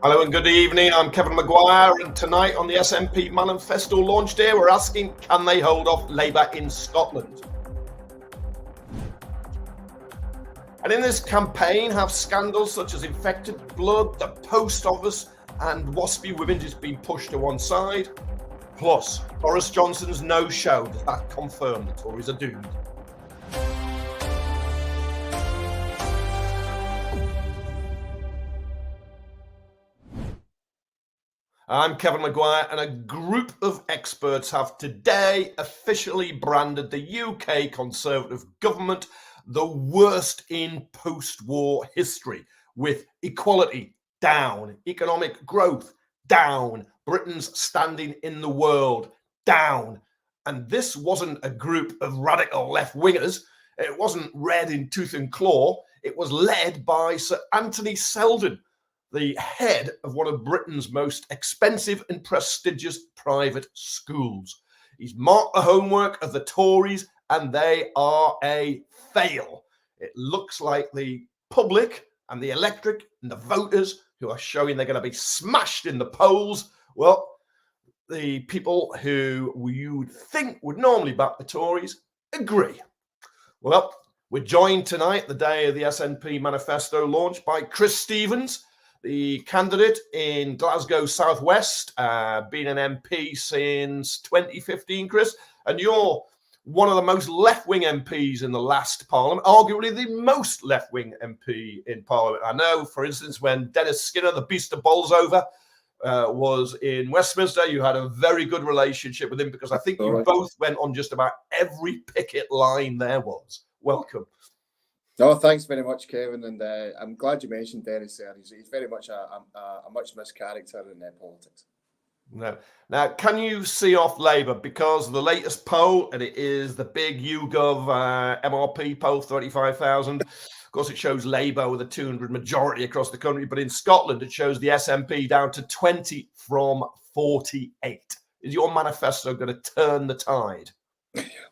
Hello and good evening. I'm Kevin Maguire, and tonight on the SNP Manifesto launch day, we're asking, can they hold off Labour in Scotland? And in this campaign, have scandals such as infected blood, the post office, and waspy women just been pushed to one side? Plus, Boris Johnson's no-show, does that confirm the Tories are doomed? I'm Kevin Maguire, and a group of experts have today officially branded the UK Conservative government the worst in post-war history, with equality down, economic growth down, Britain's standing in the world down. And this wasn't a group of radical left-wingers. It wasn't red in tooth and claw. It was led by Sir Anthony Seldon, the head of one of Britain's most expensive and prestigious private schools. He's marked the homework of the Tories, and they are a fail. It looks like the public and the electorate and the voters who are showing they're going to be smashed in the polls, well, the people who you would think would normally back the Tories agree. Well, we're joined tonight, the day of the SNP Manifesto launch, by Chris Stevens, the candidate in Glasgow Southwest, been an MP since 2015, Chris, and you're one of the most left-wing MPs in the last Parliament, arguably the most left-wing MP in Parliament. I know, for instance, when Dennis Skinner, the Beast of Bolsover, was in Westminster, you had a very good relationship with him, because I think you both went on just about every picket line there was. Welcome. No, thanks very much, Kevin, and I'm glad you mentioned Dennis there. He's very much a much missed character in politics. No. Now, can you see off Labour? Because the latest poll, and it is the big YouGov MRP poll, 35,000. Of course, it shows Labour with a 200 majority across the country, but in Scotland, it shows the SNP down to 20 from 48. Is your manifesto going to turn the tide?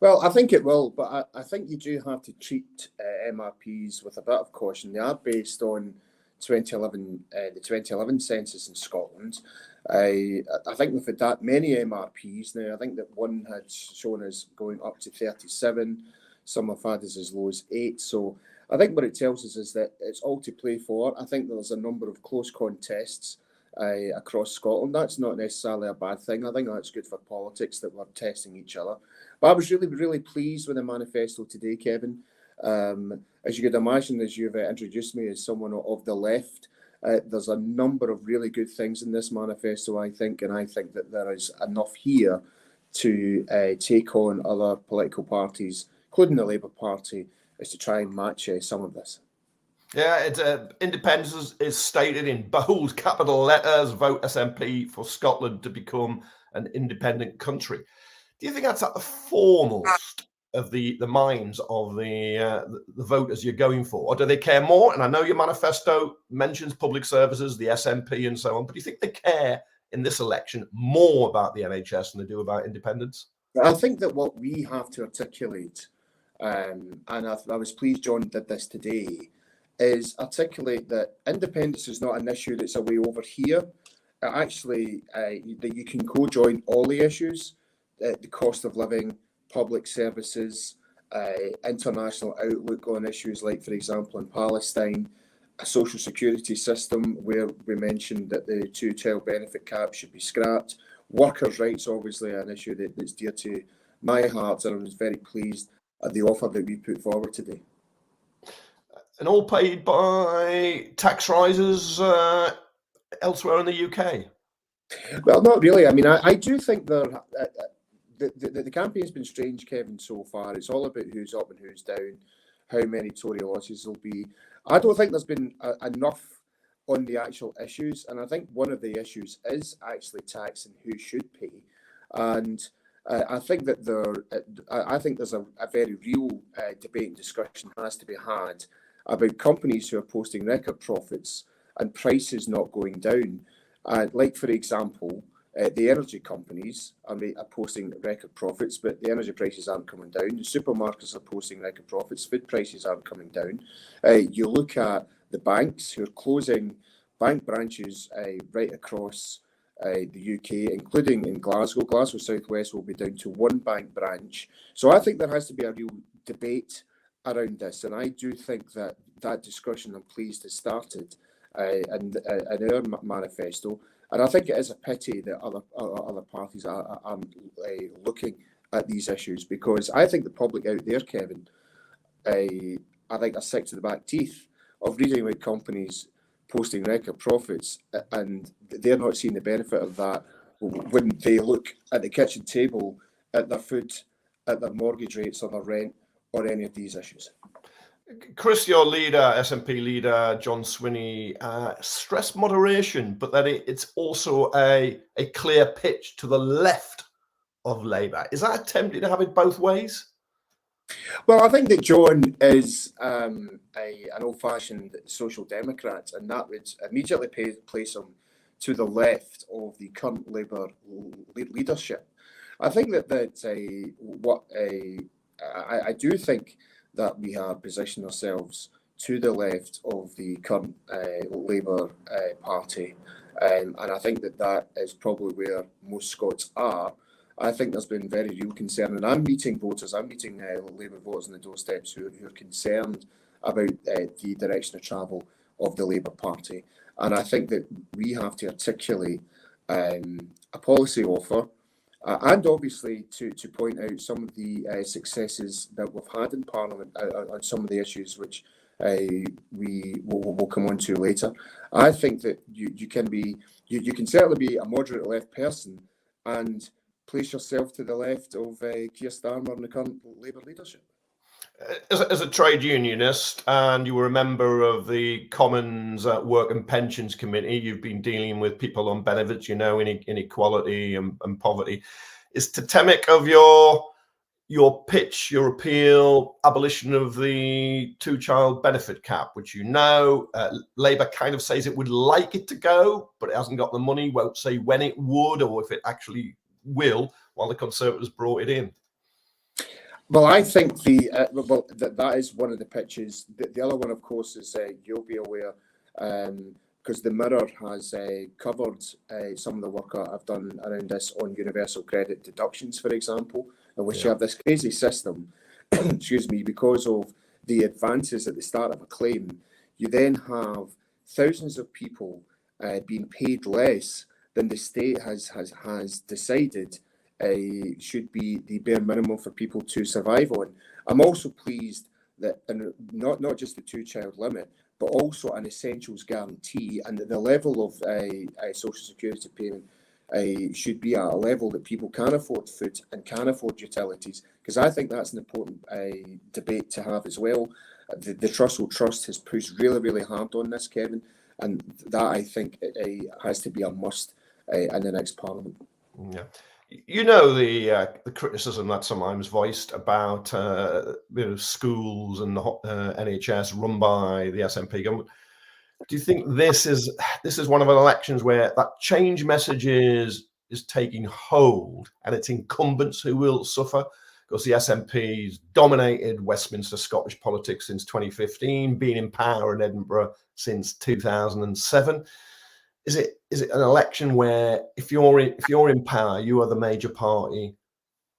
Well, I think it will, but I think you do have to treat MRPs with a bit of caution. They are based on 2011, the 2011 census in Scotland. I think we've had that many MRPs now. I think that one had shown us going up to 37. Some have had us as low as 8. So I think what it tells us is that it's all to play for. I think there's a number of close contests across Scotland. That's not necessarily a bad thing. I think that's good for politics, that we're testing each other. But I was really pleased with the manifesto today, Kevin. As you could imagine, as you've introduced me as someone of the left, there's a number of really good things in this manifesto, I think, and I think that there is enough here to take on other political parties, including the Labour Party, is to try and match some of this. Yeah, independence is stated in bold capital letters. Vote SNP for Scotland to become an independent country. Do you think that's at the foremost of the minds of the voters you're going for? Or do they care more? And I know your manifesto mentions public services, the SNP and so on, but do you think they care in this election more about the NHS than they do about independence? I think that what we have to articulate, and I was pleased John did this today, is articulate that independence is not an issue that's a way over here. Actually, that you can co-join all the issues, the cost of living, public services, international outlook on issues like, for example, in Palestine, a social security system where we mentioned that the 212 benefit cap should be scrapped. Workers' rights, obviously, an issue that's dear to my heart, and I was very pleased at the offer that we put forward today. And all paid by tax rises elsewhere in the UK? Well, not really. I mean, I do think the campaign's been strange, Kevin, so far. It's all about who's up and who's down, how many Tory losses there'll be. I don't think there's been enough on the actual issues, and I think one of the issues is actually tax and who should pay. And I think that there's a very real debate and discussion has to be had about companies who are posting record profits and prices not going down. Like, for example, the energy companies are posting record profits, but the energy prices aren't coming down. The supermarkets are posting record profits, food prices aren't coming down. You look at the banks who are closing bank branches right across the UK, including in Glasgow. Glasgow Southwest will be down to one bank branch. So I think there has to be a real debate around this, and I do think that that discussion, I'm pleased, has started in our manifesto. And I think it is a pity that other parties are looking at these issues, because I think the public out there, Kevin, I think are sick to the back teeth of reading about companies posting record profits, and they're not seeing the benefit of that when they look at the kitchen table, at their food, at their mortgage rates or their rent, or any of these issues. Chris, your leader, SNP leader, John Swinney, stressed moderation, but that it's also a clear pitch to the left of Labour. Is that attempting to have it both ways? Well, I think that John is an old-fashioned social democrat, and that would immediately place him to the left of the current Labour leadership. I think I do think that we have positioned ourselves to the left of the current Labour Party, and I think that is probably where most Scots are. I think there's been very real concern, and I'm meeting Labour voters on the doorsteps who are concerned about the direction of travel of the Labour Party. And I think that we have to articulate a policy offer, and obviously to point out some of the successes that we've had in Parliament on some of the issues which we will come on to later. I think that you can certainly be a moderate left person and place yourself to the left of Keir Starmer and the current Labour leadership. As a trade unionist, and you were a member of the Commons Work and Pensions Committee, you've been dealing with people on benefits, inequality and poverty. Is totemic of your pitch, your appeal, abolition of the two-child benefit cap, which Labour kind of says it would like it to go, but it hasn't got the money, won't say when it would or if it actually will, while the Conservatives brought it in? Well, I think that is one of the pitches. The other one, of course, is you'll be aware, because the Mirror has covered some of the work I've done around this on universal credit deductions, for example, in which you have this crazy system, excuse me, because of the advances at the start of a claim, you then have thousands of people being paid less than the state has decided should be the bare minimum for people to survive on. I'm also pleased that not just the two-child limit, but also an essentials guarantee, and that the level of social security payment should be at a level that people can afford food and can afford utilities, because I think that's an important debate to have as well. The Trussell Trust has pushed really, really hard on this, Kevin, and that I think has to be a must in the next Parliament. Yeah. The criticism that's sometimes voiced about schools and the NHS run by the SNP government. Do you think this is one of the elections where that change message is taking hold, and it's incumbents who will suffer? Because the SNP's dominated Westminster Scottish politics since 2015, been in power in Edinburgh since 2007. Is it an election where if you're in power, you are the major party,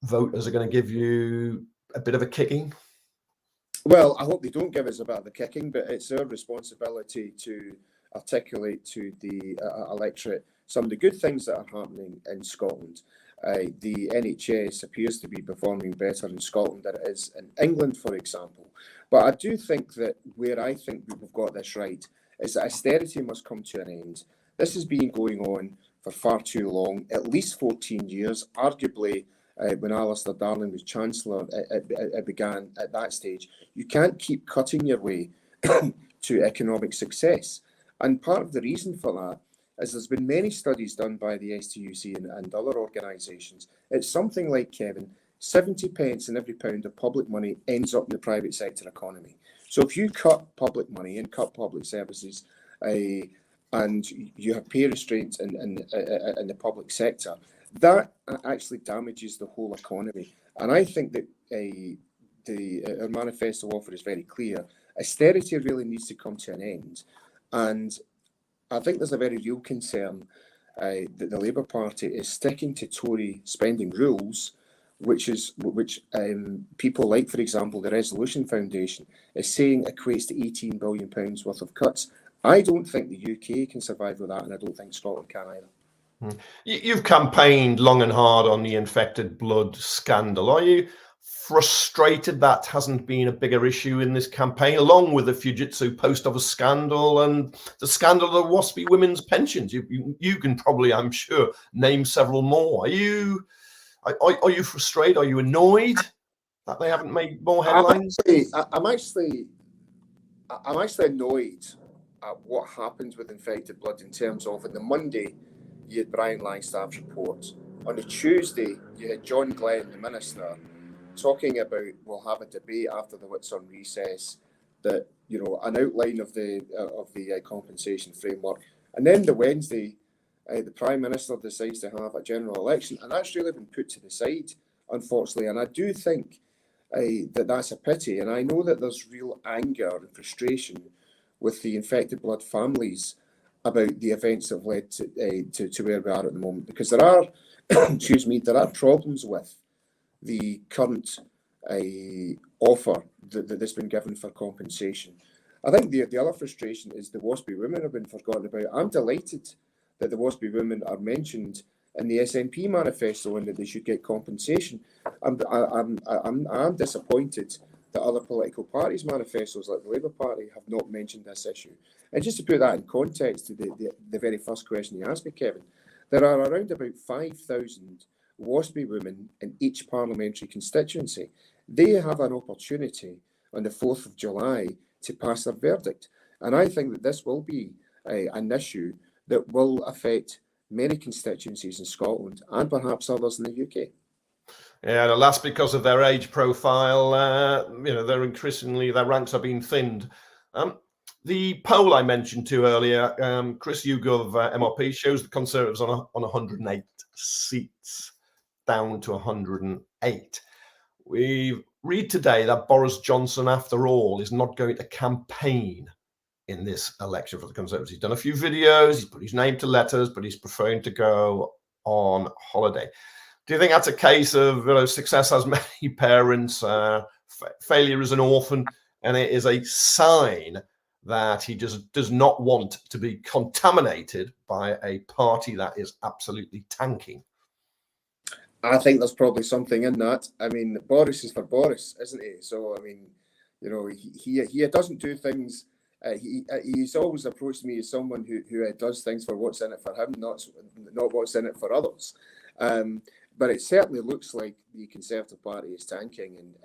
voters are going to give you a bit of a kicking? Well, I hope they don't give us a bit of a kicking, but it's our responsibility to articulate to the electorate some of the good things that are happening in Scotland. The NHS appears to be performing better in Scotland than it is in England, for example. But I do think that where I think we've got this right is that austerity must come to an end. This has been going on for far too long, at least 14 years. Arguably, when Alistair Darling was Chancellor, it began at that stage. You can't keep cutting your way to economic success. And part of the reason for that is there's been many studies done by the STUC and other organisations. It's something like, Kevin, 70 pence in every pound of public money ends up in the private sector economy. So if you cut public money and cut public services, and you have pay restraints in the public sector, that actually damages the whole economy. And I think that our manifesto offer is very clear. Austerity really needs to come to an end. And I think there's a very real concern that the Labour Party is sticking to Tory spending rules, which people like, for example, the Resolution Foundation is saying equates to £18 billion worth of cuts. I don't think the UK can survive with that, and I don't think Scotland can either. You've campaigned long and hard on the infected blood scandal. Are you frustrated that hasn't been a bigger issue in this campaign, along with the Fujitsu post office scandal and the scandal of the WASPy women's pensions? You can probably, I'm sure, name several more. Are you frustrated? Are you annoyed that they haven't made more headlines? I'm actually annoyed at what happened with infected blood in terms of, on the Monday, you had Brian Langstaff's report. On the Tuesday, you had John Glenn, the minister, talking about we'll have a debate after the Wits on recess, that, you know, an outline of the compensation framework. And then the Wednesday, the Prime Minister decides to have a general election, and that's really been put to the side, unfortunately. And I do think that's a pity. And I know that there's real anger and frustration with the infected blood families about the events that have led to where we are at the moment, because there are, there are problems with the current offer that's been given for compensation. I think the other frustration is the WASPy women have been forgotten about. I'm delighted that the WASPy women are mentioned in the SNP manifesto and that they should get compensation. I'm disappointed that other political parties' manifestos, like the Labour Party, have not mentioned this issue. And just to put that in context to the very first question you asked me, Kevin, there are around about 5,000 WASPy women in each parliamentary constituency. They have an opportunity on the 4th of July to pass their verdict. And I think that this will be an issue that will affect many constituencies in Scotland and perhaps others in the UK. Yeah, and that's because of their age profile. They're increasingly, their ranks are being thinned. The poll I mentioned to earlier, Chris YouGov MRP, shows the Conservatives on 108 seats, down to 108. We read today that Boris Johnson, after all, is not going to campaign in this election for the Conservatives. He's done a few videos, he's put his name to letters, but he's preferring to go on holiday. Do you think that's a case of success has many parents, failure is an orphan, and it is a sign that he just does not want to be contaminated by a party that is absolutely tanking? I think there's probably something in that. I mean, Boris is for Boris, isn't he? So, I mean, he doesn't do things. He's always approached me as someone who does things for what's in it for him, not what's in it for others. But it certainly looks like the Conservative Party is tanking. And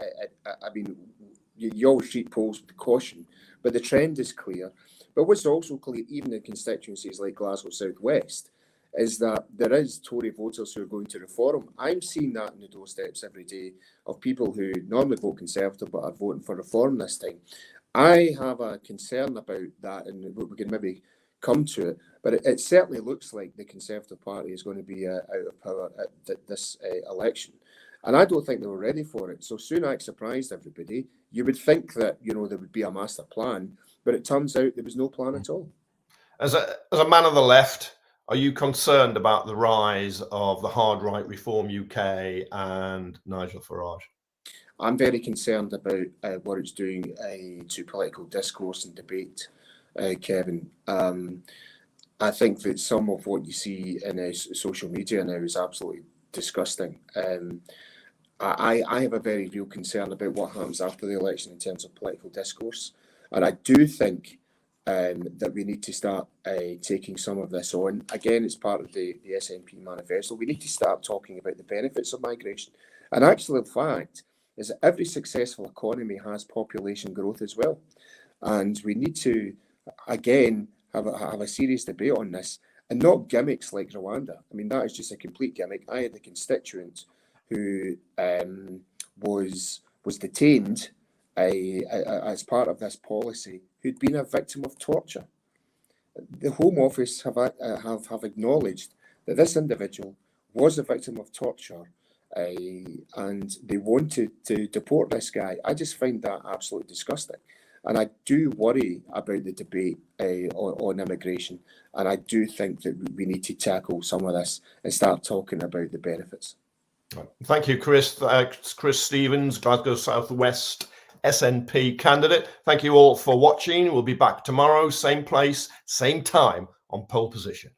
I mean, you always treat polls with caution, but the trend is clear. But what's also clear, even in constituencies like Glasgow South West, is that there is Tory voters who are going to reform. I'm seeing that in the doorsteps every day of people who normally vote Conservative but are voting for reform this time. I have a concern about that, and we can maybe come to it, but it certainly looks like the Conservative Party is going to be out of power at this election. And I don't think they were ready for it. So Sunak surprised everybody. You would think that, there would be a master plan, but it turns out there was no plan at all. As a man of the left, are you concerned about the rise of the hard right Reform UK and Nigel Farage? I'm very concerned about what it's doing to political discourse and debate, Kevin. I think that some of what you see in social media now is absolutely disgusting. I have a very real concern about what happens after the election in terms of political discourse. And I do think that we need to start taking some of this on. Again, it's part of the SNP manifesto. We need to start talking about the benefits of migration. And actually, the fact is that every successful economy has population growth as well. And we need to, again, have a serious debate on this, and not gimmicks like Rwanda. I mean, that is just a complete gimmick. I had a constituent who was detained as part of this policy, who'd been a victim of torture. The Home Office have acknowledged that this individual was a victim of torture, and they wanted to deport this guy. I just find that absolutely disgusting. And I do worry about the debate on immigration. And I do think that we need to tackle some of this and start talking about the benefits. Thank you, Chris. Chris Stevens, Glasgow South West SNP candidate. Thank you all for watching. We'll be back tomorrow, same place, same time on Pole Position.